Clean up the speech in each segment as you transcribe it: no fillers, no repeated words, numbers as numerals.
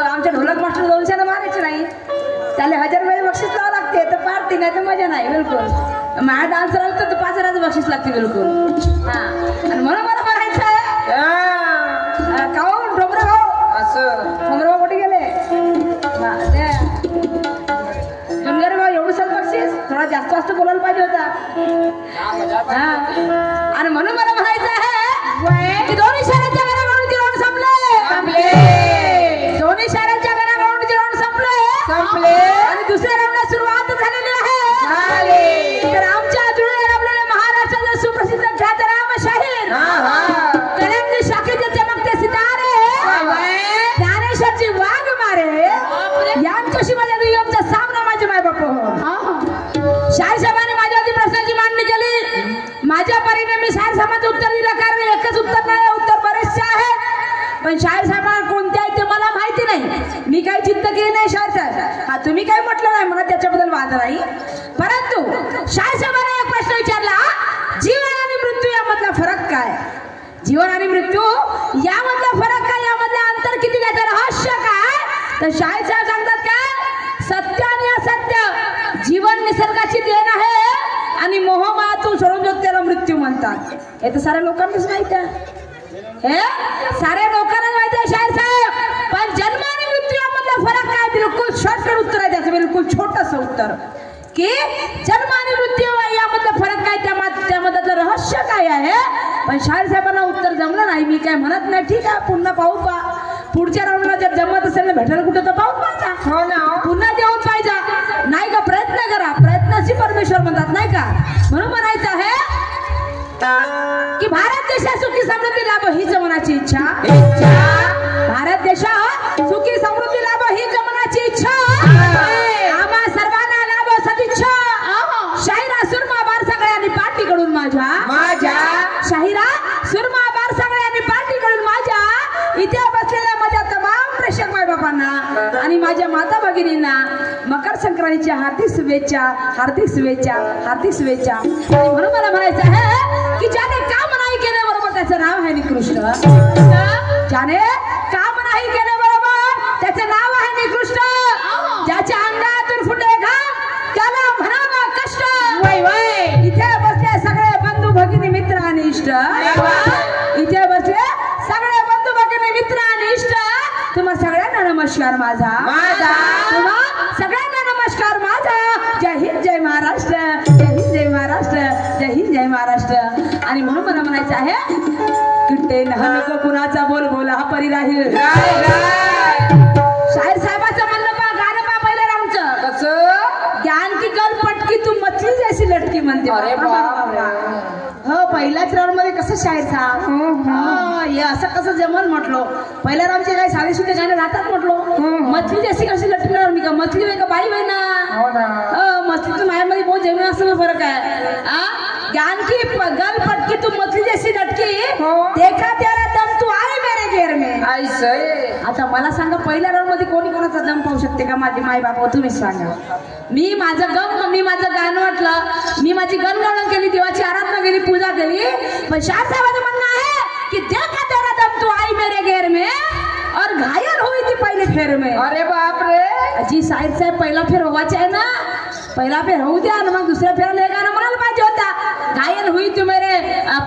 आमच्या ढोलक मास्टर 200 मारायचे नाही, त्याला 1000 रुपये बक्षीस लावा लागते तर पार्टी नाही तर मजा नाही बिलकुल. माझ्या डान्सर आलं तर 5000 बक्षीस लागते बिलकुल. हा आणि म्हणून मला म्हणायचं आहे काऊन डोंगरगाव असं डोंगरगाव कुठे गेले डोंगरगाव एवढं सर बक्षीस थोडा जास्त जास्त बोलायला पाहिजे होता. हा आणि म्हणून मला म्हणायचं आहे की दोन्ही शहराच्या घराकडून जेवण संपले दोन्ही शहराच्या घराकडून जेवण संपले आणि दुसऱ्या राऊंडला सुरुवात झालेली आहे. तर आमच्या जुळलेल्या आपल्याला महाराष्ट्राचा सुप्रसिद्ध ख्यातनाम शाहीर कलंकी शाखेचे चमकते सितारे ज्ञानेश्वरची वाघ मारे यांच्याशी माझ्या दुय्यमचा सामना माझे माय बाप शाहीर साहेबांनी माझ्या आधी प्रश्नाची मांडणी केली. माझ्या परीने मी शाहीर साहेबांचं उत्तर दिलं कारण एकच उत्तर नाही, उत्तर बरेचसे आहेत पण शाहीर साहेबांना कोणते आहे ते मला माहिती नाही. मी काही चिंता केली नाही शाहीर साहेब, हा तुम्ही काही म्हटलं नाही मला त्याच्याबद्दल वाद नाही. परंतु शाहीर साहेबांनी एक प्रश्न विचारला जीवन आणि मृत्यू यामधला फरक काय. जीवन आणि मृत्यू यामधला फरक काय, यामधलं अंतर किती, त्याचं रहस्य काय. तर शाहीर साहेब सांगतात काय सत्य आणि असत्य जीवन निसर्गाची देण आहे आणि मोहमातून सोडून जो त्याला मृत्यू म्हणतात. हे तर साऱ्या लोकांनाच माहिती आहे, हे साऱ्या लोकांना माहिती आहे शाहीर साहेब. पण जन्म आणि मृत्यू यामधला फरक काय, बिलकुल शॉर्टकट उत्तर आहे त्याचं, बिलकुल छोटस उत्तर की जन्म आणि मृत्यू यामधला फरक काय, त्यामधलं रहस्य काय आहे. पण शाहीर साहेबांना उत्तर जमलं नाही. मी काय म्हणत नाही ठीक आहे पुन्हा पाहू पा पुढच्या राऊंडला जर जमत असेल ना भेटायला कुठं तर पाहून पाहिजे. हो ना पुन्हा देऊन पाहिजे नाही का, प्रयत्न करा, प्रयत्नाशी परमेश्वर म्हणतात नाही का. म्हणून म्हणायचं आहे की भारत देशा सुखी समृद्धी लाभ हीच मनाची इच्छा. भारत देशा सुखी समृद्धी लाभ हीच मनाची इच्छा. आम्हा सर्वांना लाभ सदिच्छा. शाहिरा सुरमा बार सगळ्यांनी पाठीकडून माझ्या शाहिरा सुरमा बार सगळ्यांनी पाठीकडून माझ्या इथे बसलेल्या माझ्या तमाम प्रेक्षक माय बापांना आणि माझ्या माता भगिनींना मकर संक्रांतीच्या हार्दिक शुभेच्छा, हार्दिक शुभेच्छा, हार्दिक शुभेच्छा. आणि म्हणून मला म्हणायचं आहे की ज्याने काम नाही केले बरोबर त्याचं नाव आहे निकृष्ट. ज्याने काम नाही केले बरोबर त्याचं नाव आहे निकृष्ट. ज्याच्या अंगातून फुटे घाम त्याला म्हणावा कष्ट. इथे बसले सगळे बंधू भगिनी मित्र आणि इष्ट. इथे बसले सगळे बंधू भगिनी मित्र आणि इष्ट. तुम्हा सगळ्यांना नमस्कार माझा. तुम्हा सगळ्यांना नमस्कार माझा. जय हिंद जय महाराष्ट्र, जय हिंद जय महाराष्ट्र, जय हिंद जय महाराष्ट्र. आणि म्हणून मला म्हणायचं आहे किट्टे नको कुणाचा बोल बोला हा परी राहील. शाहीर साहेबाचं म्हणलं पा गाणं पा पहिलं रामचं कसं ज्ञान की गल पटकी तू मछली जैसी लटकी म्हणते. हो पहिल्याच राऊंड मध्ये कसं शाहीर साहेब हे असं कसं जमल म्हटलो. पहिल्या राऊंडचे काही साधे सुधे गाणे राहतात म्हटलो. मछली जैसी कशी लटकणार मी का मछली वे का बाई बाई ना मछली माझ्यामध्ये बहुत जमीन असं फरक आहे. ज्ञान की गल पटकी तू मछली जैसी लटकी देखा त्याला दम तू आहे मेरे घेर में. आता मला सांगा पहिल्या राऊंड मध्ये कोणी कोणाचा दम पाहू शकते का. माझी माय बाप तुम्ही सांगा. मी माझं गाणं वाटलं, मी माझी गणगवळण केली, देवाची आराधना केली, तेरी पूजा करी, पर शाह साहब म्हणना है कि देखा तेरा दम तू आई मेरे घेर में और घायल हुई थी पहले फेर में। अरे बाप रे जी साहेब साहेब पहिला फेर व्हायचा आहे ना, पहिला फेर होऊ द्या ना, मग दुसऱ्या फेरला एक गाणं म्हणायला पाहिजे होता, घायल हुई तू मेरे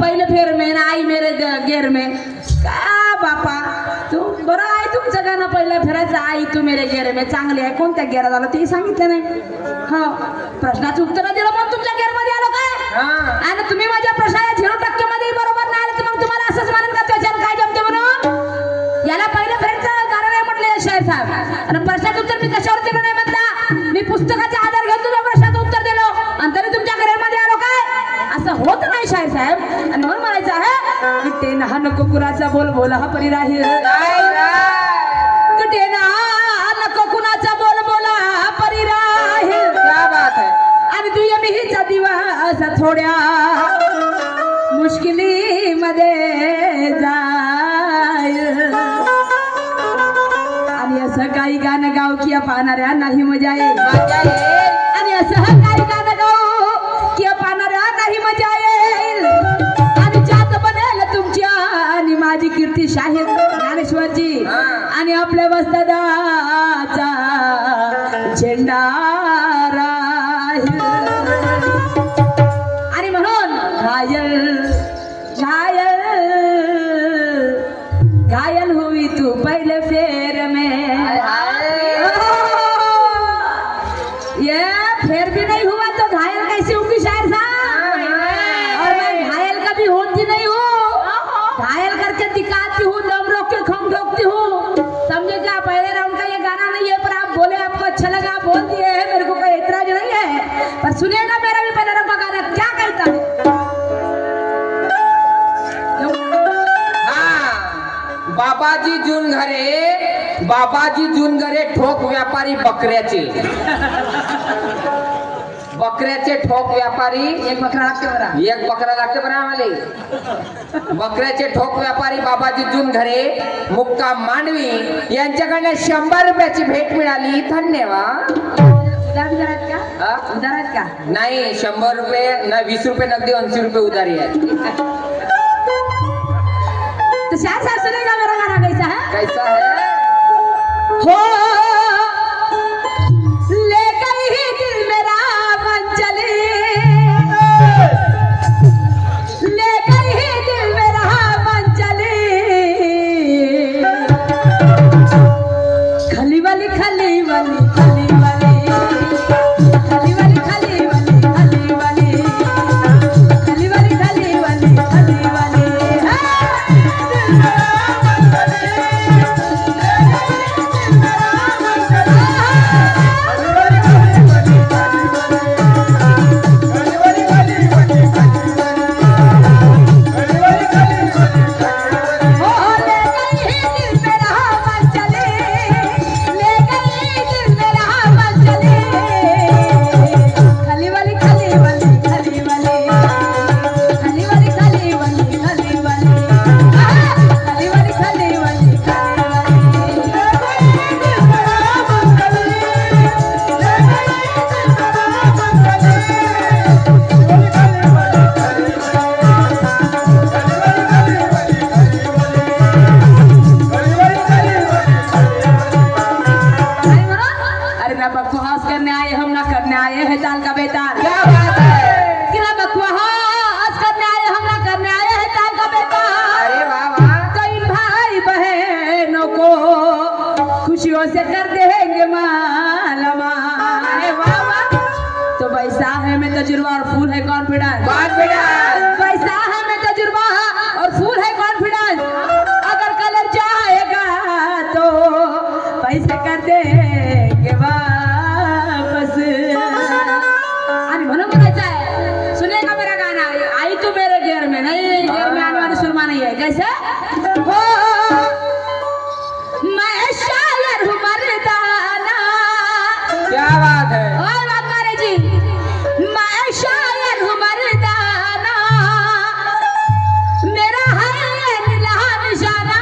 पहिले फेर में ना आई मेरे घेर में। का बापा तू बरं आहे तुमचं गाणं पहिला फेरायचं आई तू मेरे घेर में, चांगले आहे, कोणत्या घेरा झालं ते सांगितलं नाही। हो प्रश्नाचं उत्तर दिलं मग तुमच्या घेरमध्ये आलो काय, आणि तुम्ही माझ्या प्रश्नाला 0% मध्ये बरोबर नाही आले तर मग तुम्हाला असंच म्हणून का त्याच्यात काय जमते म्हणून, याला पहिलं फेरचं कारण आहे म्हटले शाहीर साहेब, आणि प्रश्नाचं उत्तर मी कशावर दिलं नाही म्हटलं, मी पुस्तकाचा आधार घेऊन तुझ्या प्रश्नाचं उत्तर दिलं आणि तरी तुमच्या घरामध्ये आलो काय, असं होत नाही शाहीर साहेब। आणि म्हणून म्हणायचं आहे कुठे ना नको कुणाचा बोल बोला हा परी राहील, कुठे ना नको कुणाचा बोल बोला हा परी राहील, क्या बात है। आणि तुझ्या मिहीचा दिवस थोड्या मुश्किली मध्ये जाईल, आणि असं काही गाणं गाव किया पाहणाऱ्या नाही मजा येईल, आणि असं काही गाणं गाव किया पाहणाऱ्या नाही मजा येईल, आणि जात बनेल तुमच्या आणि माझी कीर्ती शाहीर ज्ञानेश्वरजी, आणि आपल्या वस्तादाचा झेंडा राहील, आणि म्हणून घायल घायल घायल हुई तू पहले फेर में, ये फेर भी नहीं हुआ तो घायल कैसे होगी शायर साहब, और मैं घायल कभी होती नहीं हूँ, घायल करके दिखाती हूँ, दम रोक के खम ठोकती हूँ, समझे क्या। पहले राउंड का ये गाना नहीं है पर आप बोले आपको अच्छा लगा, आप बोल दिए हैं, मेरे को कोई एतराज नहीं है, पर सुनिएगा मेरा भी पहले राउंड का गाना क्या कहता है। बाबाजी जून घरे ठोक व्यापारी बकऱ्याचे, बकऱ्याचे ठोक व्यापारी, एक बकरा लागते बरा, एक बकरा लागते बरं आम्हाला, बकऱ्याचे ठोक व्यापारी बाबाजी जून घरे मुक्काम मांडवी यांच्याकडे 100 रुपयाची भेट मिळाली, धन्यवाद। उधार बिधार आहेत का, उधार आहेत का, नाही 100 रुपये ना 20 रुपये नगदी 80 रुपये उधारी आहे। तो शायद साहब सुनेगा मेरा गाना कैसा है, कैसा है, हो ले गई ही दिल मेरा मन चली, ले गई ही दिल मेरा मन चली, खली वाली खली वाली खली वाली खली वाली खली वाली खली वाली खली वाली खली वाली खली वाली, खुशियों से कर देंगे माला माल, तो पैसा है में तजुर्बा और फूल है कॉन्फिडेंस, पैसा है में तजुर्बा और फूल है कॉन्फिडेंस, अगर कलर जाएगा तो पैसे कर देंगे वापस। आणि म्हणून म्हणायचं आहे, सुनेगा मेरा गाना, आई तू मेरे घेर में नहीं, घेर में आने वाली सुरमा नहीं है, कैसे हो मैं शायर हूँ मर्दाना, क्या बात है, और बात मारे जी, मैं शायर हूँ मर्दाना, मेरा है नीला निशाना,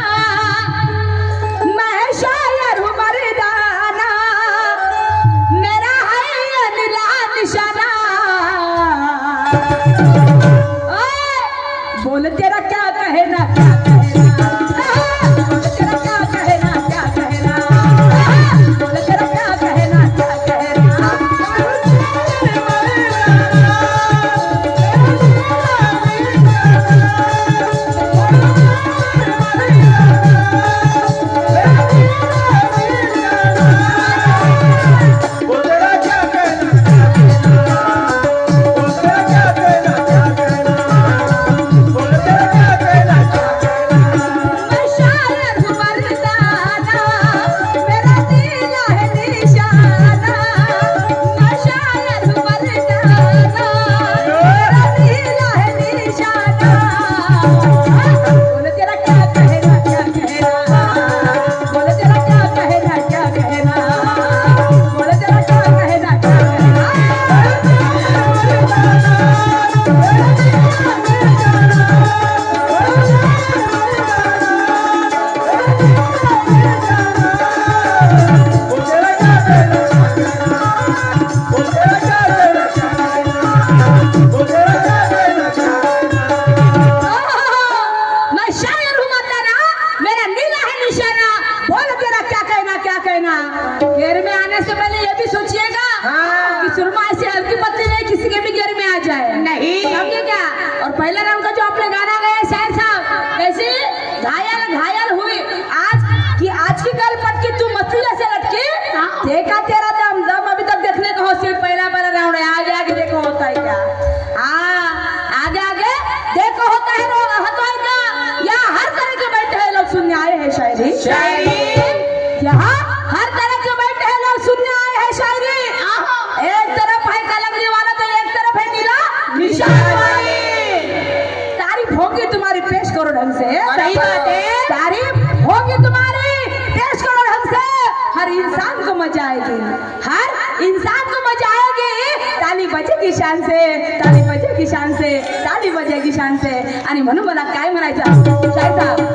मैं शायर हूँ मर्दाना, मेरा है नीला निशाना, बोल तेरा क्या कहना क्या कहना बोल तेरा क्या कहना क्या कहना बोल तेरा क्या कहना क्या कहना यहाँ हर तरह के बैठे हैं लोग सुनने आए हैं शायरी। एक तरफ है कलंगड़ी वाला तो एक तरफ है नीला निशान वाली। तारीफ होगी तुम्हारी, पेश करो ढंग से। सही बात है, तारीफ होगी तुम्हारी, पेश करो ढंग से। हर इंसान को मजा आएगी, हर इंसान को मजा आएगी। ताली बजेगी शान से, ताली बजेगी शान से, ताली बजेगी शान से। आणि म्हणून मला काय म्हणायचं शाहीर साहेब,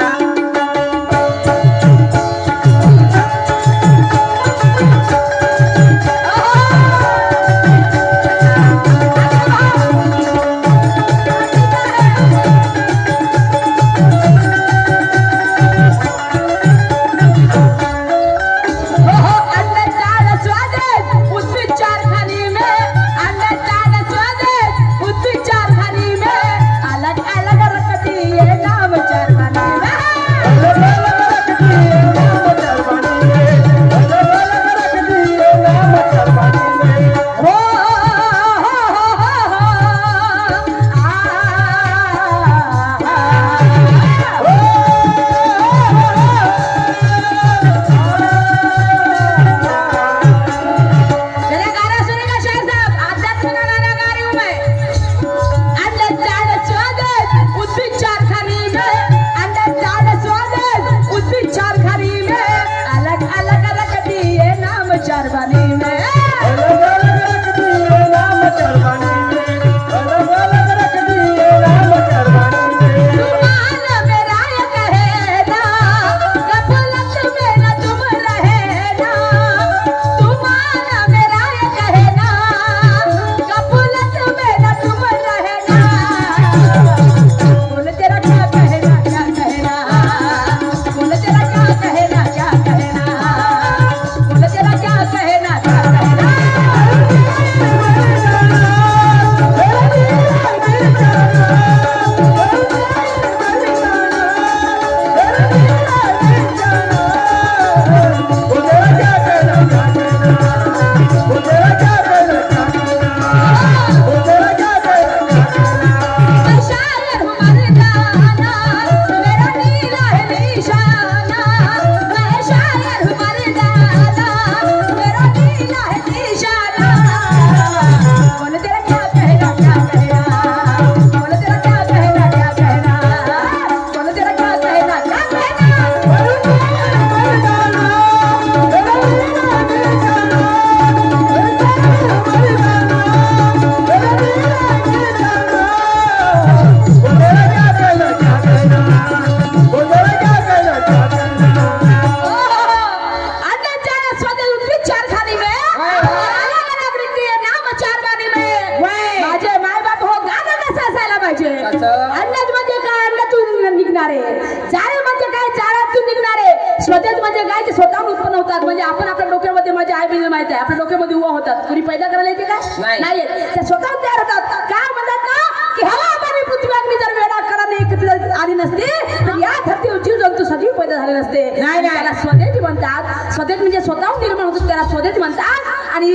कोणी पैदा करायला येते का? नाही. नाही येत. त्या स्वतः तयार होतात. काय म्हणतात ना की हवा आणि पृथ्वी अग्नी जर वेळा कराने एकत्र आली नसते तर या धरतीवर जीव जंतू सजीव पैदा झाले नसते. नाही, नाही. त्याला स्वदेश म्हणतात. स्वदेश म्हणजे स्वतःहून निर्माण होतो त्याला स्वदेश म्हणतात. आणि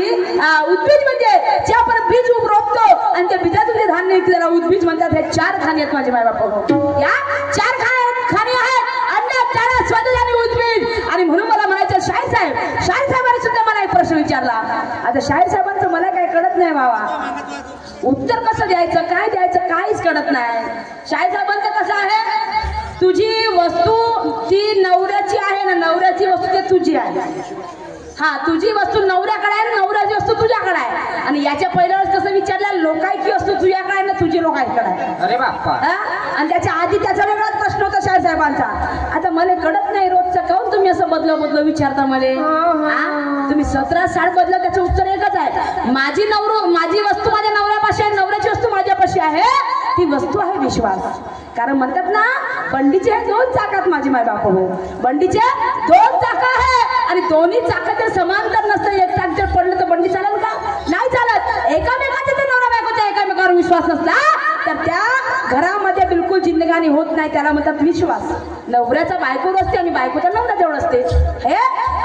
उद्बीज म्हणजे जे आपण बीज रोपतो आणि त्या बीजातून जे धान्य निघते त्याला उद्बीज म्हणतात. हे 4 खाणी आहेत माझे मायबाप. या 4 खाणी आहेत अन्न, चारा, स्वदेश आणि उद्बीज. आणि म्हणून मला म्हणायचं शाहीर साहेबांनी सुद्धा मला एक प्रश्न विचारला. आता शाहीर साहेबांचं मला काय कळत नाही बाबा. उत्तर कसं द्यायचं, काय द्यायचं, काहीच कळत नाही. शाहीर साहेबांचं कसं आहे, तुझी वस्तू ती नवऱ्याची आहे ना, नवऱ्याची वस्तू ते तुझी आहे. हा, तुझी वस्तू नवऱ्याकडे आहे, नवऱ्याची वस्तू तुझ्याकडे आहे. आणि याच्या पहिल्या वेळेस कसं विचारलं, लोकांची वस्तू तुझ्याकडे आहे ना तुझी लोकांकडे आहे. अरे बाप्पा. आणि त्याच्या आधी त्याचा वेगळाच प्रश्न होता शाहीर साहेबांचा. आता मला कळत नाही रोजचं काऊन तुम्ही असं बदल विचारता मला. तुम्ही 17 साल बदला, त्याचं उत्तर एकच आहे. माझी वस्तू माझ्या नवऱ्यापाशी आहे, नवऱ्याची वस्तू माझ्यापाशी आहे. ती वस्तू आहे विश्वास. कारण म्हणतात ना, बंडीचे 2 चाकात माझे माय बाप हो. बंडीचे 2 चाक आहे आणि दोन्ही चाकात जर समांतर नसतं, एक चाक जर पडलं तर बंडी चालेल का? नाही चालत. एकामेकाचा जर नवरा बायकोचा एकामेकावर विश्वास नसला तर त्या घरामध्ये बिलकुल जिंदगानी होत नाही. त्याला म्हणतात विश्वास. नवऱ्याचा बायकोवर असते आणि बायकोचा नवऱ्याजवळ असते. हे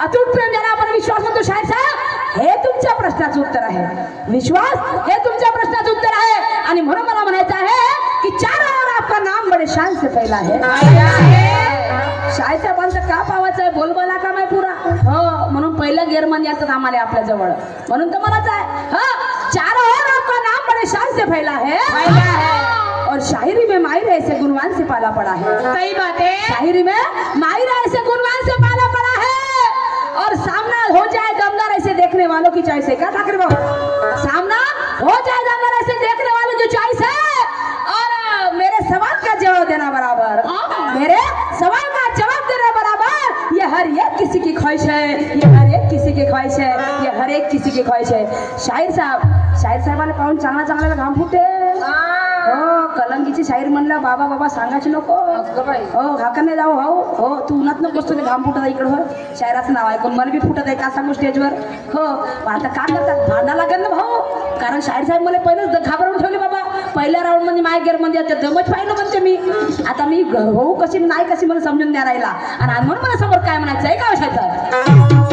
अतूट प्रेम ज्याला आपण विश्वास म्हणतो शाहीर साहेब, हे तुमच्या प्रश्नाचं उत्तर आहे. विश्वास हे तुमच्या प्रश्नाचं उत्तर आहे. आणि म्हणून मला म्हणायचं आहे की 4 और आपका नाम बड़े शान से फैला है. शाहीर साहेबांचं का पावायचं आहे, बोलबाला काम आहे पुरा. हो, म्हणून पहिलं गेरमन याचं नाम आले आपल्या जवळ. म्हणून तर मलाच आहे. हा, 4 और आपका नाम बड़े शान से फैला है. और शायरी में माहिर ऐसे गुणवान से पाला पड़ा है. सही बात है. शायरी में माहिर ऐसे गुणवान से पाला पड़ा है. और सामना हो जाए दमदार ऐसे देखने वालों की चॉइस है. क्या ठाकरे बाबू, सामना हो जाए दमदार ऐसे देखने वालों की चॉइस है. और मेरे सवाल का जवाब देना बराबर, मेरे सवाल का जवाब देना बराबर, ये हर एक किसी की ख्वाहिश है. ये हर एक किसी की ख्वाहिश है. ये हर एक किसी की ख्वाहिश है. शाहीर साहेबाला पाहून चांगला घाम फुटे. हो, कलंगीची शाहीर म्हणलं बाबा बाबा सांगायची नको. हो, हाकाने जाऊ. हो, तू उन्हात नको बसतो, घाम फुटत आहे इकडं. शायराचं नाव ऐकून मन बी फुटत आहे. का सांगू स्टेजवर. हो, आता का करतात, भांडा लागेल ना भाऊ. कारण शाहीर साहेब मला पहिलं घाबरवून ठेवले बाबा. पहिल्या राऊंड मध्ये माय गेअर मध्ये दमच पाहिलं म्हणते मी. आता मी हो कशी नाही कशी मला समजून द्या राहिला. आणि म्हणून मला समोर काय म्हणायचं आहे का विषयाचं.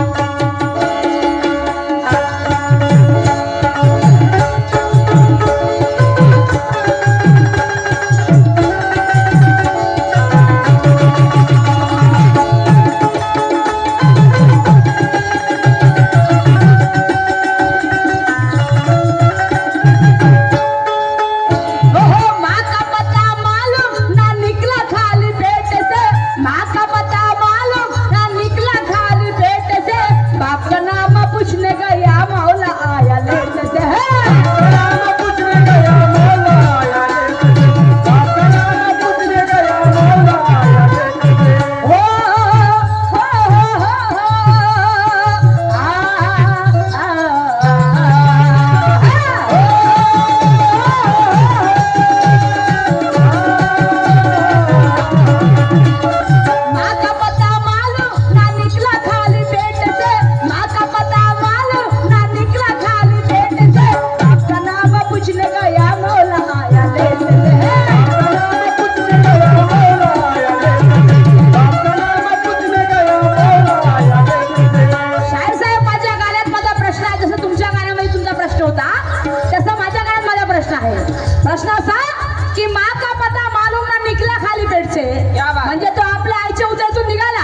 म्हणजे तो आपल्या आईच्या उदरातून निघाला,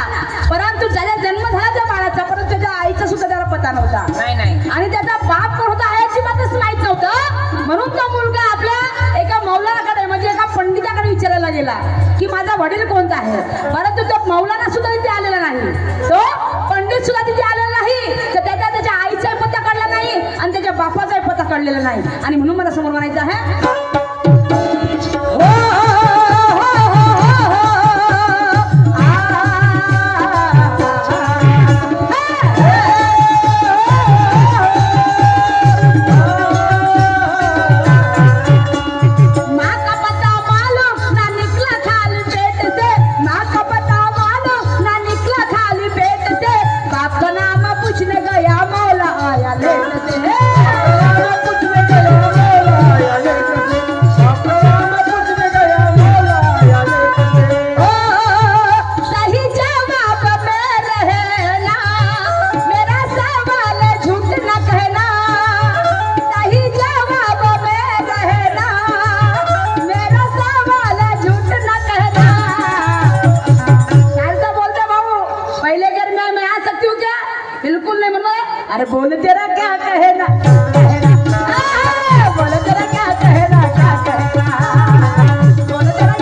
परंतु ज्याला जन्म झाला त्या बाळाचा, परंतु त्याच्या आईचा सुद्धा त्याला पता नव्हता. नाही. आणि त्याचा बाप कोण होता हे अजिबातच माहित नव्हतं. म्हणून तो मुलगा आपल्या एका मौलानाकडे म्हणजे एका पंडिताकडे विचारायला गेला की माझा वडील कोणता आहे. परंतु तो मौलाना सुद्धा तिथे आलेला नाही, तो पंडित सुद्धा तिथे आलेला नाही. तर त्याच्या आईचाही पत्ता कळला नाही आणि त्याच्या बापाचाही पत्ता कळलेला नाही. आणि म्हणून मला समोर म्हणायचं आहे बाप का नाम पूछने गया मौला आया लेट से. अरे बोल तेरा क्या कहना, बोल तेरा क्या कहना, क्या कहना, बोल तेरा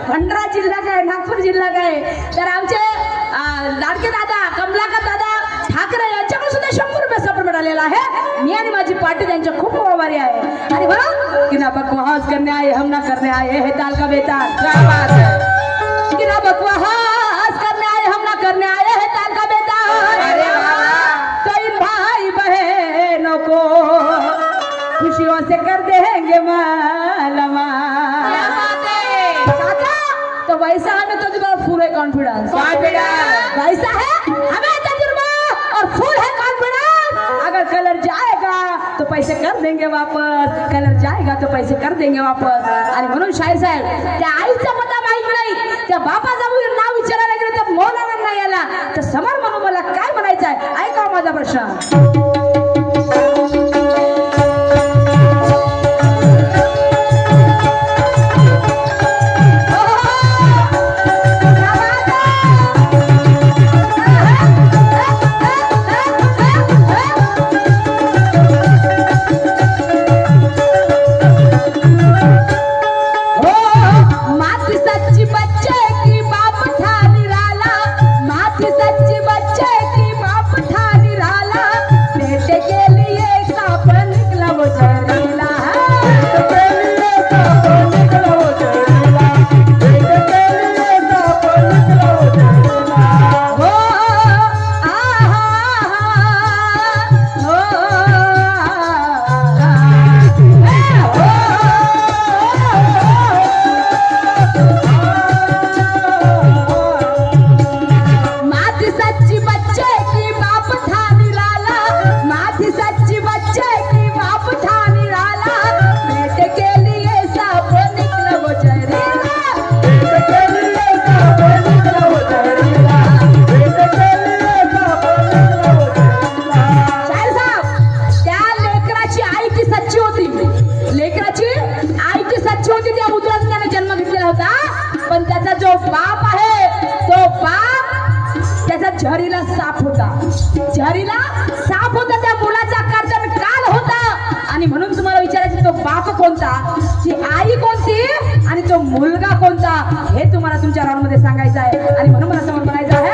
भंडारा जिल्हा काय, नागपूर जिल्हा काय, तर आमचे लाडके दादा कमलाकर दादा ठाकरे यांच्याकडे सुद्धा 100 रुपये सपोर्ट मिळालेला आहे. मी आणि माझी पार्टी त्यांच्या खूप आभारी आहे. आणि बरं की ना बकवास करने आए हम ना करने आए है ताल का बेताल, क्या बात है कि ना बकवास करने आए हम ना करने आए है ताल का बेताल. अरे तो इन भाई बहनों को खुशियों से कर देंगे मालामाल. तो वैसा हमें तजुर्बा और फुल है कॉन्फिडेंस, वैसा है हमें तजुर्बा और फुल है कॉन्फिडेंस. अगर कलर जाएगा तो पैसे कर देंगे वापस, कलर जाएगा तो पैसे कर देंगे वापस. आणि म्हणून शाहीर साहेब त्या आईचा पत्ता माहित नाही, त्या बापाचा नाव विचारायला गेलं तर मौलाना नाही आला तर समर म्हणून मला काय म्हणायचं आहे ऐका माझा प्रश्न. झरीला साप होता, झरीला साप होता, त्या मुलाचा कर्तन काल होता. आणि म्हणून तुम्हाला विचारायचं तो बाप कोणता, ती आई कोणती आणि तो मुलगा कोणता हे तुम्हाला तुमच्या राऊंड मध्ये सांगायचं आहे. आणि म्हणून मला समोर म्हणायचं आहे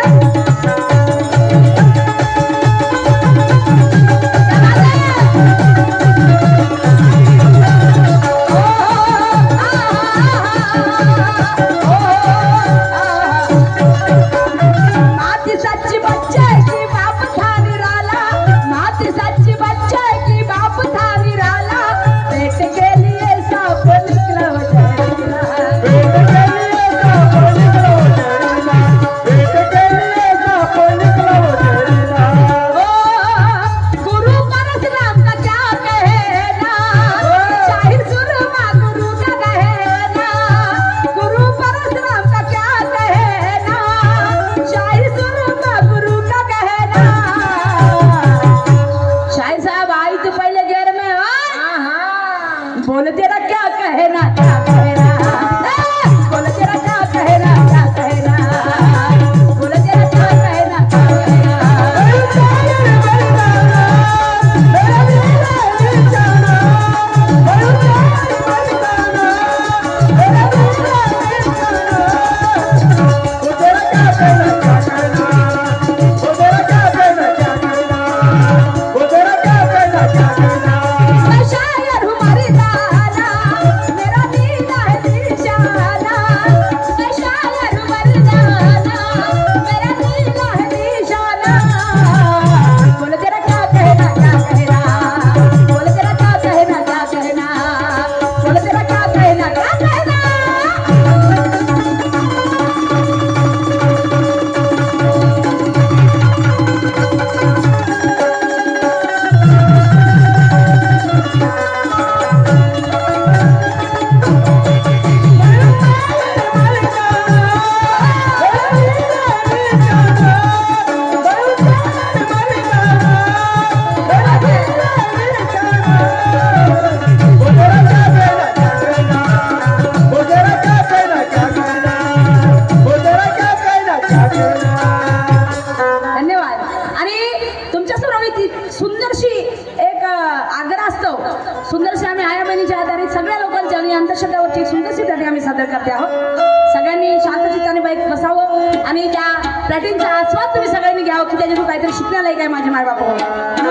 सुंदरशी एक आग्रह असतो. सुंदरशी आम्ही आया बहिणीच्या आधारित सगळ्या लोकांच्या आणि अंधश्रद्धावरची सुंदरशी प्लॅटिंग आम्ही सादर करते आहोत. सगळ्यांनी शांत चित्ताने बाईक बसावं आणि त्या प्लॅटिंगचा आस्वाद तुम्ही सगळ्यांनी घ्यावं की त्याच्यातून काहीतरी शिकण्यालायक आहे माझे मायबाप.